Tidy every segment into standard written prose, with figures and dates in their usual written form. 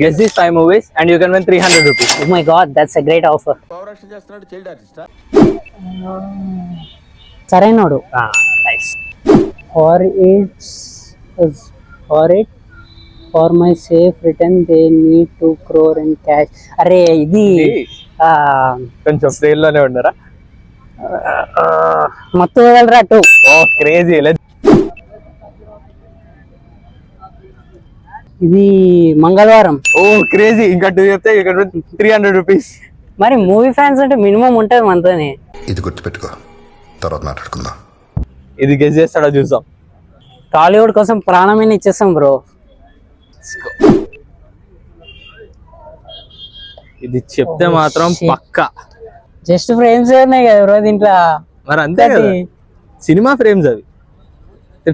Guess these 5 movies and you can win 300 rupees. Oh my god, that's a great offer. Sarainodu. Nice. For for my safe return they need 2 crore in cash. అరే ఇది కొంచెం trial లోనే ఉన్నారా? మొత్తం వదలరా 2. ఓ crazy. ఇది మంగళవారం. ఓ crazy. ఇంకా 2 చెప్తే ఇక్కడ 300 రూపీస్. మరి మూవీ ఫ్యాన్స్ అంటే మినిమం ఉంటుంది మనతోనే. ఇది గుర్తుపెట్టుకో, తర్వాత మాట్లాడుకుందాం. ఇది గెస్ చేస్తాడా చూద్దాం. టాలీవుడ్ కోసం ప్రాణమైన ఇచ్చేస్తాం బ్రో. ఇది చెప్తే మాత్రం పక్కా. జస్ట్ ఫ్రేమ్స్ ఉన్నాయి కదా బ్రో దీంట్లో. మరి అంతే కదా, సినిమా ఫ్రేమ్స్ అవి.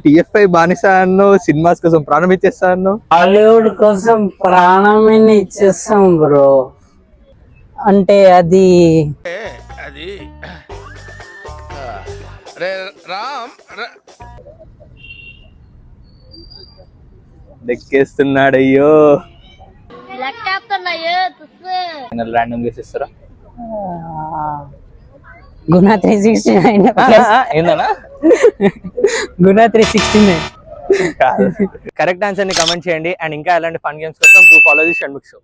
TF5 బానిస అన్నో, సినిమాస్ కోసం ప్రాణం ఇచ్చేస్తా అన్నో. హాలీవుడ్ కోసం ప్రాణమైన ఇచ్చేస్తాం బ్రో అంటే అది దెక్కేస్తున్నాడయ్యో. ర్యాండమ్ గెస్ ఇస్తారా? గుణ 369. ఏందన్నా? గుణ 369. కరెక్ట్ ఆన్సర్ ని కమెంట్ చేయండి. అండ్ ఇంకా ఎలాంటి ఫన్ గేమ్స్ కోసం do follow the Shanmukh show.